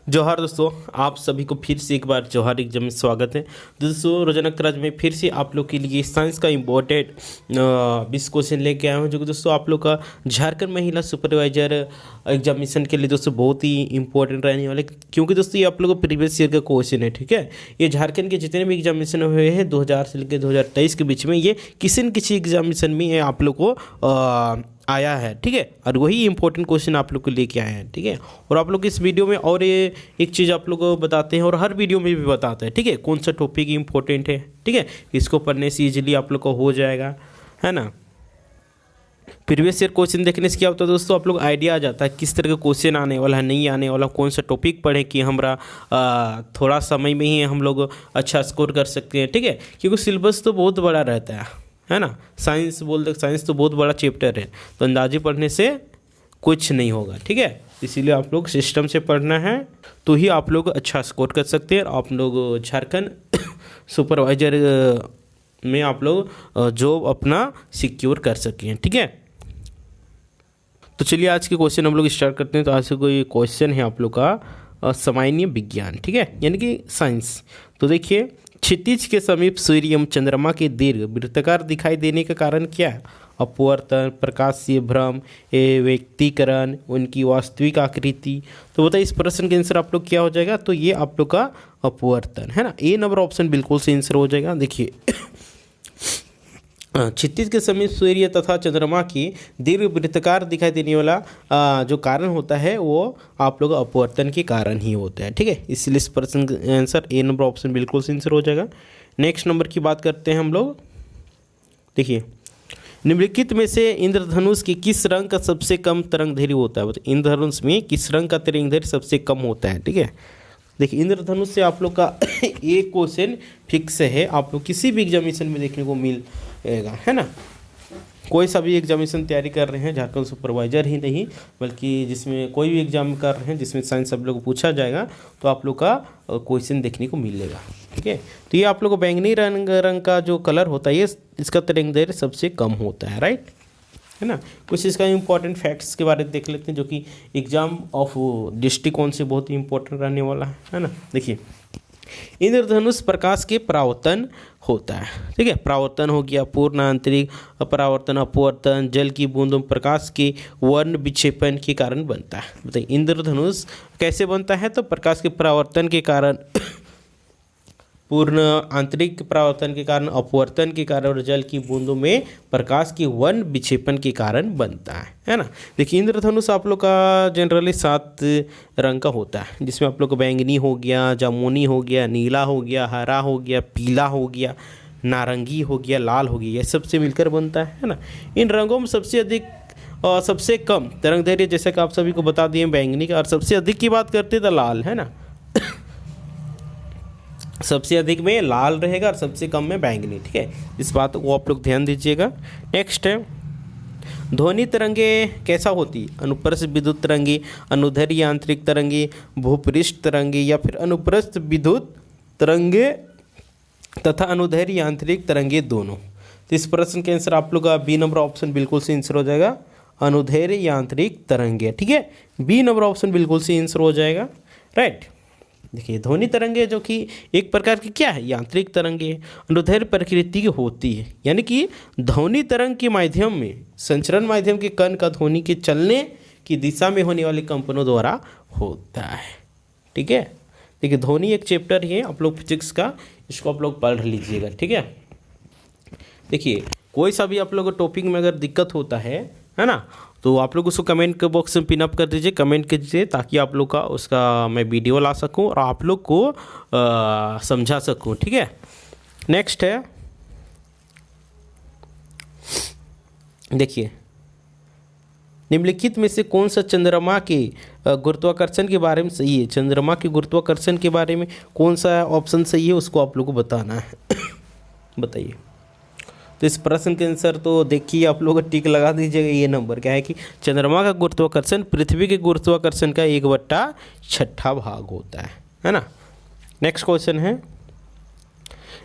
जोहार दोस्तों, आप सभी को फिर से एक बार जोहार एग्जाम में स्वागत है। दोस्तों रोजाना क्लास में फिर से आप लोग के लिए साइंस का इम्पोर्टेंट 20 क्वेश्चन लेके आया हूँ, जो कि दोस्तों आप लोग का झारखंड महिला सुपरवाइजर एग्जामिनेशन के लिए दोस्तों बहुत ही इंपॉर्टेंट रहने वाले, क्योंकि दोस्तों ये आप लोगों को प्रीवियस ईयर का क्वेश्चन है। ठीक है, ये झारखंड के जितने भी एग्जामिनेशन हुए हैं 2000 से लेकर 2023 के बीच में, ये किसी न किसी एग्जामिनेशन में ये आप लोग को आया है। ठीक है, और वही इंपॉर्टेंट क्वेश्चन आप लोग को लेके आए हैं। ठीक है, और आप लोग इस वीडियो में और ये एक चीज़ आप लोग को बताते हैं और हर वीडियो में भी बताते हैं। ठीक है, कौन सा टॉपिक इंपॉर्टेंट है। ठीक है, इसको पढ़ने से इजीली आप लोग को हो जाएगा, है ना। प्रीवियस ईयर क्वेश्चन देखने से क्या होता है दोस्तों, आप लोग आइडिया आ जाता है किस तरह का क्वेश्चन आने वाला है, नहीं आने वाला, कौन सा टॉपिक पढ़े कि हमारा थोड़ा समय में ही हम लोग अच्छा स्कोर कर सकते हैं। ठीक है, क्योंकि सिलेबस तो बहुत बड़ा रहता है ना। साइंस बोलते साइंस तो बहुत बड़ा चैप्टर है, तो अंदाजे पढ़ने से कुछ नहीं होगा। ठीक है, इसीलिए आप लोग सिस्टम से पढ़ना है, तो ही आप लोग अच्छा स्कोर कर सकते हैं। आप लोग झारखंड सुपरवाइजर में आप लोग जॉब अपना सिक्योर कर सकें। ठीक है, तो चलिए आज के क्वेश्चन हम लोग स्टार्ट करते हैं। तो आज से कोई क्वेश्चन है आप लोग का सामान्य विज्ञान, ठीक है, यानी कि साइंस। तो देखिए, क्षितिज के समीप सूर्य एवं चंद्रमा के दीर्घ वृत्ताकार दिखाई देने का कारण क्या है? अपवर्तन, प्रकाशीय भ्रम, व्यक्तीकरण, उनकी वास्तविक आकृति। तो बताइए इस प्रश्न का आंसर आप लोग क्या हो जाएगा? तो ये आप लोग का अपवर्तन है ना। ए नंबर ऑप्शन बिल्कुल से आंसर हो जाएगा। देखिए क्षितिज के समीप सूर्य तथा चंद्रमा की दीर्घ वृत्ताकार दिखाई देने वाला जो कारण होता है वो आप लोग अपवर्तन के कारण ही होता है। ठीक है, इसलिए इस प्रश्न का आंसर ए नंबर ऑप्शन बिल्कुल से आंसर हो जाएगा। नेक्स्ट नंबर की बात करते हैं हम लोग। देखिए, निम्नलिखित में से इंद्रधनुष के किस रंग का सबसे कम तरंगदैर्घ्य होता है? मतलब इंद्रधनुष में किस रंग का तरंगदैर्घ्य सबसे कम होता है? ठीक है, देखिए इंद्रधनुष से आप लोग का एक क्वेश्चन फिक्स है, आप लोग किसी भी एग्जामिनेशन में देखने को मिलेगा, है ना। कोई सा भी एग्जामिनेशन तैयारी कर रहे हैं, झारखंड सुपरवाइजर ही नहीं बल्कि जिसमें कोई भी एग्जाम कर रहे हैं जिसमें साइंस सब लोग को पूछा जाएगा, तो आप लोग का क्वेश्चन देखने को मिलेगा। ठीक है, तो ये आप लोग को बैंगनी रंग का जो कलर होता है, ये इसका तरंगदैर्घ्य सबसे कम होता है, राइट, है ना। कुछ इसका इंपॉर्टेंट फैक्ट्स के बारे में देख लेते हैं, जो कि एग्जाम ऑफ दृष्टिकोण से बहुत ही इंपॉर्टेंट रहने वाला है ना। देखिए, इंद्रधनुष प्रकाश के परावर्तन होता है। ठीक है, परावर्तन हो गया, पूर्ण आंतरिक परावर्तन, अपवर्तन, जल की बूंदों प्रकाश के वर्ण विक्षेपण के कारण बनता है। बताइए इंद्रधनुष कैसे बनता है? तो प्रकाश के परावर्तन के कारण, पूर्ण आंतरिक परावर्तन के कारण, अपवर्तन के कारण और जल की बूंदों में प्रकाश की वर्ण विक्षेपण के कारण बनता है ना। देखिए इंद्रधनुष आप लोग का जनरली 7 रंग का होता है, जिसमें आप लोग को बैंगनी हो गया, जामुनी हो गया, नीला हो गया, हरा हो गया, पीला हो गया, नारंगी हो गया, लाल हो गया, ये सबसे मिलकर बनता है ना। इन रंगों में सबसे अधिक और सबसे कम तरंगदैर्घ्य जैसे कि आप सभी को बता दिए बैंगनी का, और सबसे अधिक की बात करते तो लाल, है ना। सबसे अधिक में लाल रहेगा और सबसे कम में बैंगनी। ठीक है, इस बात को आप लोग ध्यान दीजिएगा। नेक्स्ट है, ध्वनि तरंगे कैसा होती? अनुप्रस्थ विद्युत तरंगे, अनुदैर्घ्य आंतरिक तरंगे, भूपृष्ठ तरंगे, या फिर अनुप्रस्थ विद्युत तरंगे तथा अनुदैर्घ्य आंतरिक तरंगे दोनों। तो इस प्रश्न के आंसर आप लोग का बी नंबर ऑप्शन बिल्कुल से आंसर हो जाएगा, अनुदैर्घ्य आंतरिक तरंगे। ठीक है, बी नंबर ऑप्शन बिल्कुल से आंसर हो जाएगा, राइट। देखिए ध्वनि तरंगे जो कि एक प्रकार की क्या है, यांत्रिक तरंगे अनुदैर्घ्य प्रकृति की होती है, यानी कि ध्वनि तरंग के माध्यम में संचरण माध्यम के कण का ध्वनि के चलने की दिशा में होने वाले कंपनों द्वारा होता है। ठीक है, देखिए ध्वनि एक चैप्टर ही है आप लोग फिजिक्स का, इसको आप लोग पढ़ लीजिएगा। ठीक है, देखिए कोई सा भी आप लोग को टॉपिक में अगर दिक्कत होता है ना, तो आप लोग उसको कमेंट के बॉक्स में पिनअप कर दीजिए, कमेंट कीजिए, ताकि आप लोग का उसका मैं वीडियो ला सकूं और आप लोग को समझा सकूं। ठीक है, नेक्स्ट है, देखिए निम्नलिखित में से कौन सा चंद्रमा के गुरुत्वाकर्षण के बारे में सही है? चंद्रमा के गुरुत्वाकर्षण के बारे में कौन सा ऑप्शन सही है, उसको आप लोग को बताना है। बताइए। तो इस प्रश्न के आंसर तो देखिए आप लोग टिक लगा दीजिएगा। ये नंबर क्या है कि चंद्रमा का गुरुत्वाकर्षण पृथ्वी के गुरुत्वाकर्षण का 1/6 भाग होता है ना। नेक्स्ट क्वेश्चन है,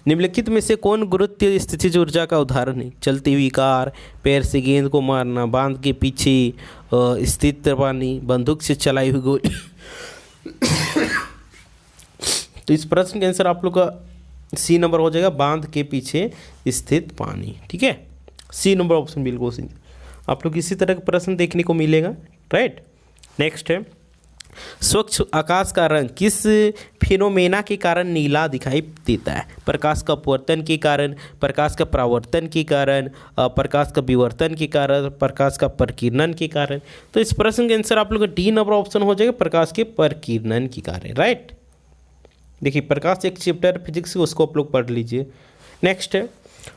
निम्नलिखित में से कौन गुरुत्व स्थितिज ऊर्जा का उदाहरण है? चलती हुई कार, पैर से गेंद को मारना, बांध के पीछे स्थित पानी, बंदूक से चलाई हुई गोली, तो इस प्रश्न का आंसर आप लोग का सी नंबर हो जाएगा, बांध के पीछे स्थित पानी। ठीक है, सी नंबर ऑप्शन बिल्कुल सही। आप लोग इसी तरह का प्रश्न देखने को मिलेगा, राइट। नेक्स्ट है, स्वच्छ आकाश का रंग किस फिनोमेना के कारण नीला दिखाई देता है? प्रकाश का अपवर्तन के कारण, प्रकाश का परावर्तन के कारण, प्रकाश का विवर्तन के कारण, प्रकाश का प्रकीर्णन के कारण। तो इस प्रश्न का आंसर आप लोग का डी नंबर ऑप्शन हो जाएगा, प्रकाश के प्रकीर्णन के कारण, राइट। देखिए प्रकाश एक चैप्टर फिजिक्स है, उसको आप लोग पढ़ लीजिए। नेक्स्ट है,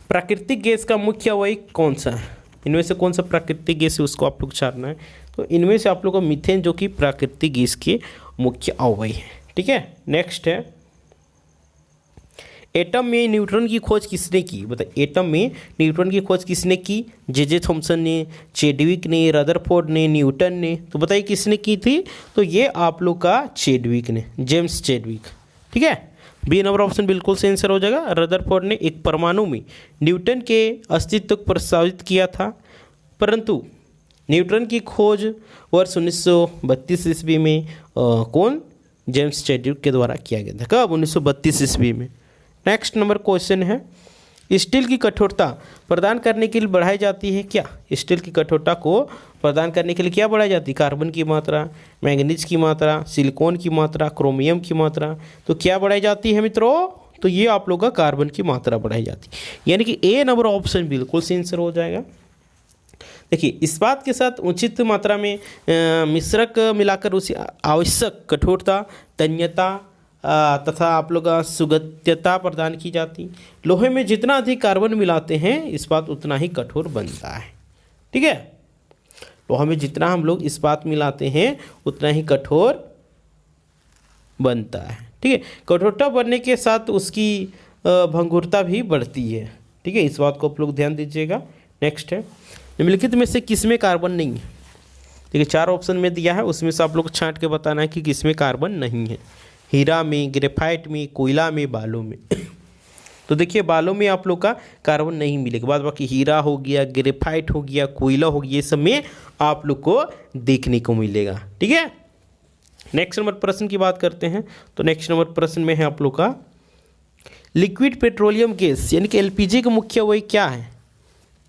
प्राकृतिक गैस का मुख्य अवयव कौन सा है? इनमें से कौन सा प्राकृतिक गैस है उसको आप लोग छानना है। तो इनमें से आप लोग को मीथेन जो कि प्राकृतिक गैस के मुख्य अवयव है। ठीक है, नेक्स्ट है, एटम में न्यूट्रॉन की खोज किसने की? बताइए, एटम में न्यूट्रॉन की खोज किसने की? जे थॉमसन ने, चेडविक ने, रदरफोर्ड ने, न्यूटन ने। तो बताइए किसने की थी? तो ये आप लोग का चेडविक ने, जेम्स चेडविक। ठीक है, बी नंबर ऑप्शन बिल्कुल सही आंसर हो जाएगा। रदरफोर्ड ने एक परमाणु में न्यूटन के अस्तित्व को प्रस्तावित किया था, परंतु न्यूटन की खोज वर्ष 1932 ईस्वी में कौन? जेम्स चेडविक के द्वारा किया गया था। कब? 1932 ईस्वी में। नेक्स्ट नंबर क्वेश्चन है, स्टील की कठोरता प्रदान करने के लिए बढ़ाई जाती है क्या? स्टील की कठोरता को प्रदान करने के लिए क्या बढ़ाई जाती है? कार्बन की मात्रा, मैंगनीज की मात्रा, सिलिकॉन की मात्रा, क्रोमियम की मात्रा। तो क्या बढ़ाई जाती है मित्रों? तो ये आप लोग का कार्बन की मात्रा बढ़ाई जाती है, यानी कि ए नंबर ऑप्शन बिल्कुल सही आंसर हो जाएगा। देखिए, इस्पात के साथ उचित मात्रा में मिश्रक मिलाकर उसे आवश्यक कठोरता, तन्यता तथा आप लोग का सुगत्यता प्रदान की जाती। लोहे में जितना अधिक कार्बन मिलाते हैं इस्पात उतना ही कठोर बनता है। ठीक है, लोहे में जितना हम लोग इस्पात मिलाते हैं उतना ही कठोर बनता है। ठीक है, कठोरता बढ़ने के साथ उसकी भंगुरता भी बढ़ती है। ठीक है, इस बात को आप लोग ध्यान दीजिएगा। नेक्स्ट है, निम्नलिखित में से किसमें कार्बन नहीं है? देखिए 4 ऑप्शन में दिया है, उसमें से आप लोग छांट के बताना है कि किसमें कार्बन नहीं है। हीरा में, ग्रेफाइट में, कोयला में, बालों में। तो देखिए बालों में आप लोग का कार्बन नहीं मिलेगा, बाद बाकी हीरा हो गया, ग्रेफाइट हो गया, कोयला हो गया, ये सब में आप लोग को देखने को मिलेगा। ठीक है, नेक्स्ट नंबर प्रश्न की बात करते हैं। तो नेक्स्ट नंबर प्रश्न में है आप लोग का, लिक्विड पेट्रोलियम गैस यानी कि एलपीजी का मुख्य अवयव क्या है?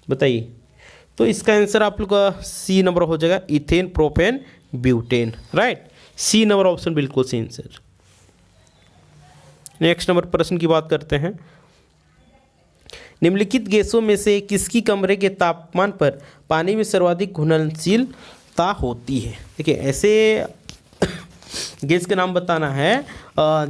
बताइए। तो इसका आंसर आप लोग का सी नंबर हो जाएगा, ethane, propane, butane, right. C number option बिल्कुल सही आंसर। नेक्स्ट नंबर प्रश्न की बात करते हैं, निम्नलिखित गैसों में से किसकी कमरे के तापमान पर पानी में सर्वाधिक घुलनशीलता होती है? देखिए ऐसे गैस के नाम बताना है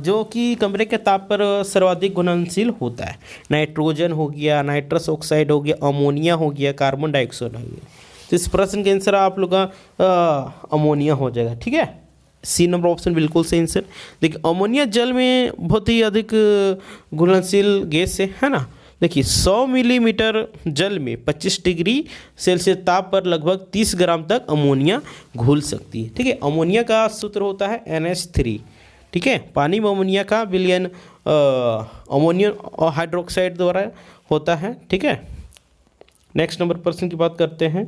जो कि कमरे के ताप पर सर्वाधिक घुलनशील होता है। नाइट्रोजन हो गया, नाइट्रस ऑक्साइड हो गया, अमोनिया हो गया, कार्बन डाइऑक्साइड हो गया। तो इस प्रश्न का आंसर आप लोग का अमोनिया हो जाएगा। ठीक है, सी नंबर ऑप्शन बिल्कुल सही आंसर। देखिए अमोनिया जल में बहुत ही अधिक घुलनशील गैस है ना। देखिए 100 मिलीमीटर जल में 25 डिग्री सेल्सियस ताप पर लगभग 30 ग्राम तक अमोनिया घुल सकती है। ठीक है, अमोनिया का सूत्र होता है NH3। ठीक है, पानी में अमोनिया का विलयन अमोनियम हाइड्रोक्साइड द्वारा होता है। ठीक है, नेक्स्ट नंबर प्रश्न की बात करते हैं।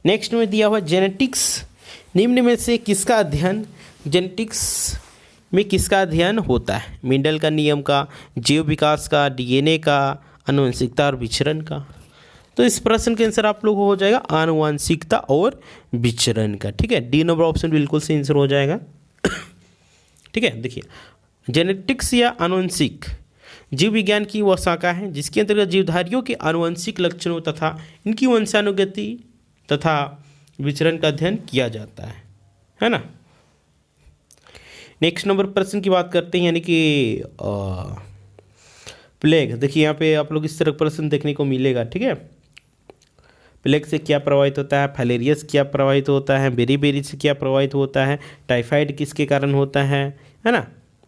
नेक्स्ट में दिया हुआ जेनेटिक्स, निम्न में से किसका अध्ययन जेनेटिक्स में किसका अध्ययन होता है? मेंडल का नियम का, जीव विकास का, DNA का, आनुवंशिकता और विचरण का। तो इस प्रश्न के आंसर आप लोग हो जाएगा आनुवंशिकता और विचरण का। ठीक है, डी नंबर ऑप्शन बिल्कुल सही आंसर हो जाएगा। ठीक है, देखिए जेनेटिक्स या आनुवंशिक जीव विज्ञान की वह शाखा है जिसके अंतर्गत जीवधारियों के आनुवंशिक लक्षणों तथा इनकी वंशानुगति तथा विचरण का अध्ययन किया जाता है ना। नेक्स्ट नंबर प्रश्न की बात करते हैं, यानी कि प्लेग। देखिए यहाँ पे आप लोग इस तरह प्रश्न देखने को मिलेगा। ठीक है, प्लेग से क्या प्रभावित होता है, फाइलेरियस क्या प्रभावित होता है, बेरीबेरी से क्या प्रभावित होता है, टाइफाइड किसके कारण होता है ना।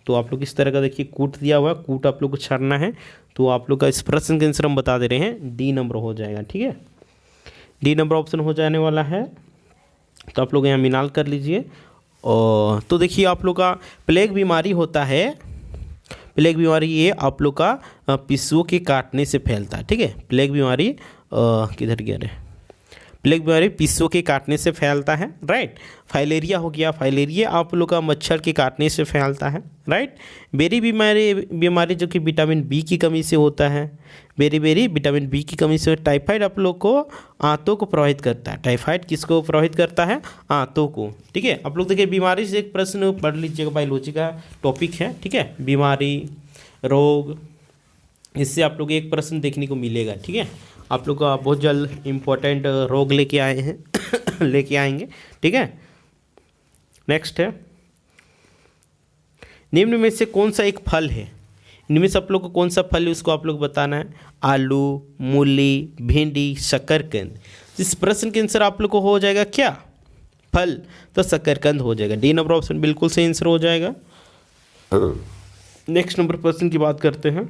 तो आप लोग इस तरह का देखिए कूट दिया हुआ, कूट आप लोग को छाड़ना है। तो आप लोग का इस प्रश्न के आंसर हम बता दे रहे हैं, डी नंबर हो जाएगा। ठीक है, डी नंबर ऑप्शन हो जाने वाला है। तो आप लोग यहाँ मिनाल कर लीजिए। और तो देखिए आप लोग का प्लेग बीमारी होता है, प्लेग बीमारी ये आप लोग का पिस्सुओं के काटने से फैलता है। ठीक है, प्लेग बीमारी किधर गया रे, प्लेग बीमारी पिस्सों के काटने से फैलता है, राइट। फाइलेरिया हो गया, फाइलेरिया आप लोग का मच्छर के काटने से फैलता है, राइट। बेरी बीमारी जो कि विटामिन बी की कमी से होता है, बेरी विटामिन बी की कमी से। टाइफाइड आप लोग को आंतों को प्रभावित करता है। टाइफाइड किसको प्रभावित करता है? आंतों को, ठीक है। आप लोग देखिए बीमारी से एक प्रश्न पढ़ लीजिएगा, बायोलॉजी का टॉपिक है, ठीक है। बीमारी, रोग, इससे आप लोग एक प्रश्न देखने को मिलेगा, ठीक है। आप लोग का बहुत जल्द इम्पोर्टेंट रोग लेके आए हैं लेके आएंगे, ठीक है। नेक्स्ट है, निम्न में से कौन सा एक फल है? इनमें से आप लोग को कौन सा फल है उसको आप लोग बताना है। आलू, मूली, भिंडी, शकरकंद। इस प्रश्न के आंसर आप लोग को हो जाएगा क्या? फल, तो शकरकंद हो जाएगा। डी नंबर ऑप्शन बिल्कुल सही आंसर हो जाएगा। नेक्स्ट नंबर प्रश्न की बात करते हैं।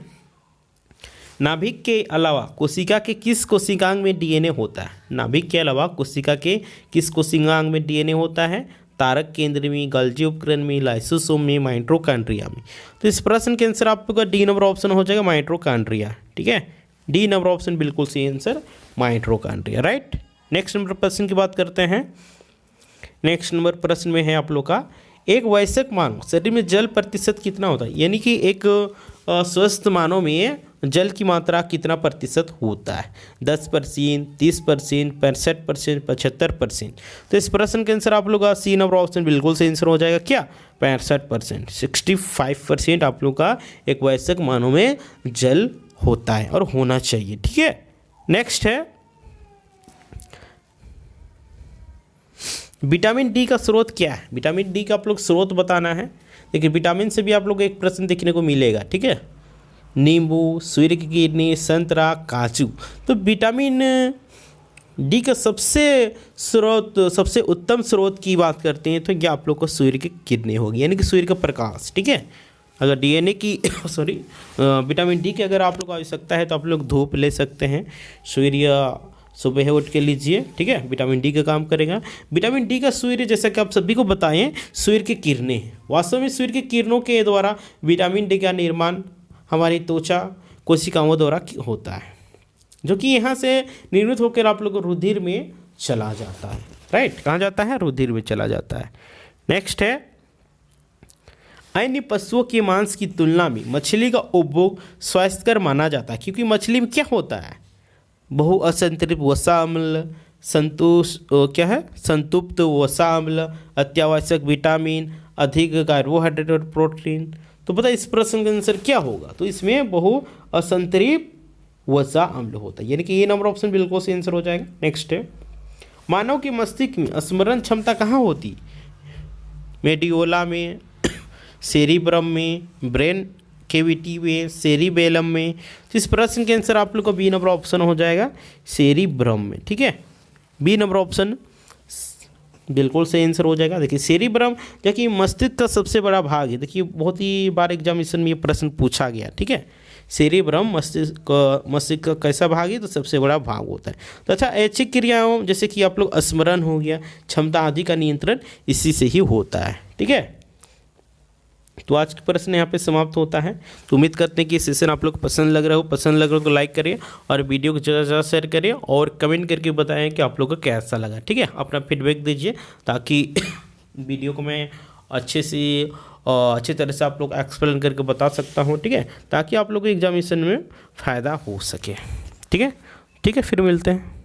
नाभिक के अलावा कोशिका के किस कोशिकांग में डीएनए होता है? नाभिक के अलावा कोशिका के किस कोशिकांग में डीएनए होता है? तारक केंद्र में, गल्जी उपकरण में, लाइसोसोम में, माइटोकॉन्ड्रिया में। तो इस प्रश्न के आंसर आपका डी नंबर ऑप्शन हो जाएगा, माइटोकॉन्ड्रिया, ठीक है। डी नंबर ऑप्शन बिल्कुल सही answer, mitochondria, right. Next number प्रश्न की बात करते हैं। नेक्स्ट नंबर प्रश्न में है आप लोग का, एक वयस्क मानव शरीर में जल प्रतिशत कितना होता है? यानी कि एक स्वस्थ मानव में जल की मात्रा कितना प्रतिशत होता है? 10%, 30%, 65%, 75%। तो इस प्रश्न के आंसर आप लोग का सी नंबर ऑप्शन बिल्कुल सही आंसर हो जाएगा, क्या? 65%, 65% आप लोग का एक वयस्क मानव में जल होता है और होना चाहिए, ठीक है। नेक्स्ट है, विटामिन डी का स्रोत क्या है? विटामिन डी का आप लोग स्रोत बताना है। देखिए विटामिन से भी आप लोग एक प्रश्न देखने को मिलेगा, ठीक है। नींबू, सूर्य की किरणें, संतरा, काजू। तो विटामिन डी का सबसे उत्तम स्रोत की बात करते हैं तो ये आप लोग को सूर्य की किरणें होगी, यानी कि सूर्य का प्रकाश, ठीक है। अगर डीएनए की विटामिन डी की अगर आप लोग को आवश्यकता है तो आप लोग धूप ले सकते हैं। सूर्य सुबह उठ के लीजिए, ठीक है, विटामिन डी का काम करेगा। विटामिन डी का सूर्य, जैसा कि आप सभी को बताएं, सूर्य की किरणें। वास्तव में सूर्य की किरणों के द्वारा विटामिन डी का निर्माण हमारी त्वचा कोशिकाओं द्वारा होता है, जो कि यहाँ से निर्मित होकर आप लोग को रुधिर में चला जाता है, राइट। कहाँ जाता है? रुधिर में चला जाता है। नेक्स्ट है, अन्य पशुओं के मांस की तुलना में मछली का उपभोग स्वास्थ्यकर माना जाता है, क्योंकि मछली में क्या होता है? बहुअसंतृप्त वसा अम्ल, संतृप्त वसा अम्ल, अत्यावश्यक विटामिन, अधिक कार्बोहाइड्रेट और प्रोटीन। तो पता इस प्रश्न का आंसर क्या होगा? तो इसमें बहुअसंतृप्त वसा अम्ल होता है, यानी कि ये नंबर ऑप्शन बिल्कुल सही आंसर हो जाएगा। नेक्स्ट है, मानव के मस्तिष्क में स्मरण क्षमता कहाँ होती? मेडियोला में, सेरिब्रम में, ब्रेन केविटी में, सेरिबेलम में। तो इस प्रश्न के आंसर आप लोग को बी नंबर ऑप्शन हो जाएगा, सेरिब्रम में, ठीक है। बी नंबर ऑप्शन बिल्कुल सही आंसर हो जाएगा। देखिए सेरिब्रम जो कि मस्तिष्क का सबसे बड़ा भाग है। देखिए बहुत ही बार एग्जामिनेशन में ये प्रश्न पूछा गया, ठीक है। सेरिब्रम मस्तिष्क का कैसा भाग है? तो सबसे बड़ा भाग होता है। तो अच्छा, ऐच्छिक क्रियाओं जैसे कि आप लोग स्मरण हो गया, क्षमता आदि का नियंत्रण इसी से ही होता है, ठीक है। तो आज का प्रश्न यहाँ पे समाप्त होता है। तो उम्मीद करते हैं कि सेशन आप लोग को पसंद लग रहा हो तो लाइक करिए और वीडियो को ज़्यादा से ज़्यादा शेयर करिए और कमेंट करके बताएं कि आप लोग को कैसा लगा, ठीक है। अपना फीडबैक दीजिए ताकि वीडियो को मैं अच्छी तरह से आप लोग एक्सप्लेन करके बता सकता हूँ, ठीक है, ताकि आप लोग को एग्जामिनेशन में फ़ायदा हो सके, ठीक है। फिर मिलते हैं।